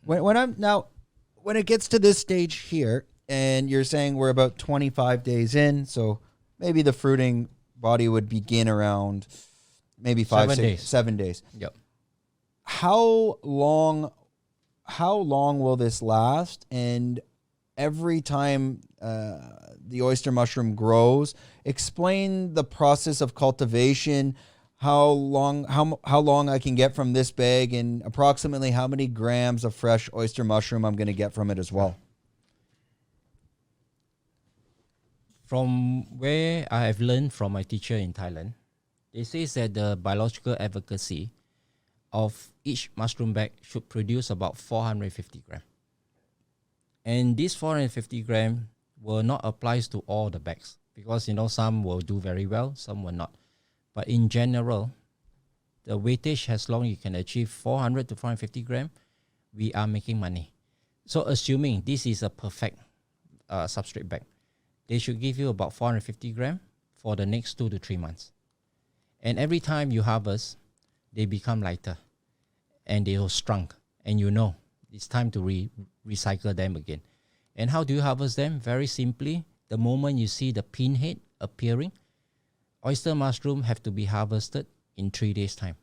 When it gets to this stage here, and you're saying we're about 25 days in, so maybe the fruiting body would begin around maybe 7 days. Yep. How long will this last? And every time the oyster mushroom grows, explain the process of cultivation, how long I can get from this bag, and approximately how many grams of fresh oyster mushroom I'm going to get from it as well. From where I have learned from my teacher in Thailand, they say that the biological efficacy of each mushroom bag should produce about 450 grams. And this 450 grams will not apply to all the bags because, some will do very well, some will not. But in general, the weightage, as long as you can achieve 400 to 450 grams, we are making money. So assuming this is a perfect substrate bag, they should give you about 450 grams for the next 2 to 3 months. And every time you harvest, they become lighter and they will shrunk. And it's time to recycle them again. And how do you harvest them? Very simply, the moment you see the pinhead appearing, oyster mushroom have to be harvested in 3 days' time.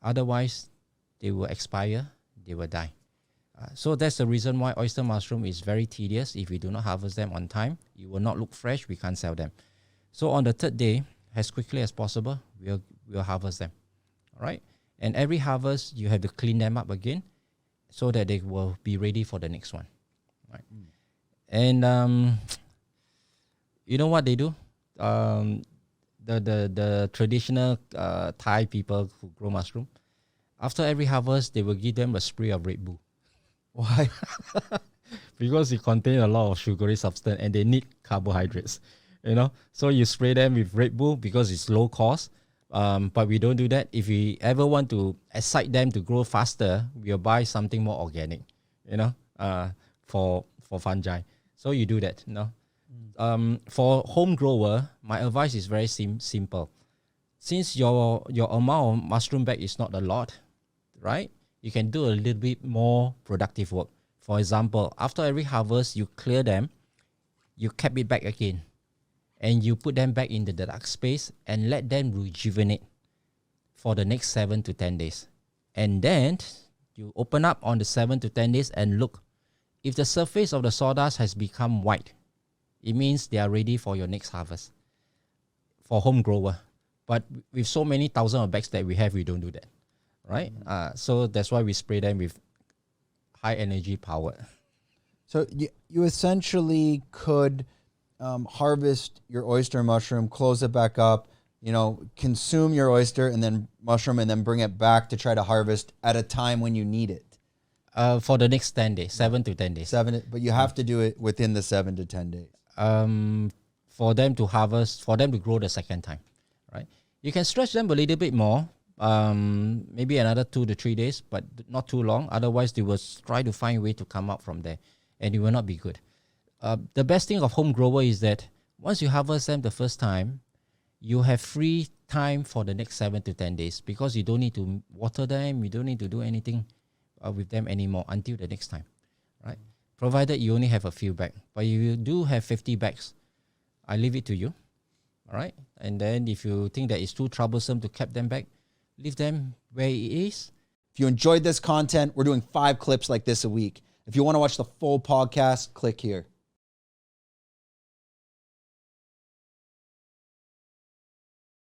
Otherwise, they will expire, they will die. So that's the reason why oyster mushroom is very tedious. If we do not harvest them on time, it will not look fresh, we can't sell them. So on the third day, as quickly as possible, we'll harvest them. All right? And every harvest, you have to clean them up again so that they will be ready for the next one. Right? And you know what they do? The traditional Thai people who grow mushroom, after every harvest, they will give them a spray of Red Bull. Why? Because it contains a lot of sugary substance and they need carbohydrates. So you spray them with Red Bull because it's low cost. But we don't do that. If we ever want to excite them to grow faster, we'll buy something more organic, for fungi. So you do that, For home grower, my advice is very simple. Since your amount of mushroom bag is not a lot, right? You can do a little bit more productive work. For example, after every harvest, you clear them, you cap it back again, and you put them back into the dark space and let them rejuvenate for the next 7 to 10 days. And then you open up on the 7 to 10 days and look. If the surface of the sawdust has become white, it means they are ready for your next harvest for home grower. But with so many thousands of bags that we have, we don't do that, right? So that's why we spray them with high energy power. So you essentially could harvest your oyster mushroom, close it back up, consume your oyster and then mushroom and then bring it back to try to harvest at a time when you need it. For the next 10 days, 7 to 10 days. But you have to do it within the 7 to 10 days. For them to harvest, for them to grow the second time, right? You can stretch them a little bit more, maybe another 2 to 3 days, but not too long. Otherwise, they will try to find a way to come out from there, and it will not be good. The best thing of home grower is that once you harvest them the first time, you have free time for the next 7 to 10 days because you don't need to water them, you don't need to do anything with them anymore until the next time, right? Provided you only have a few bags. But if you do have 50 bags, I leave it to you, all right? And then if you think that it's too troublesome to keep them back, leave them where it is. If you enjoyed this content, we're doing 5 clips like this a week. If you want to watch the full podcast, click here.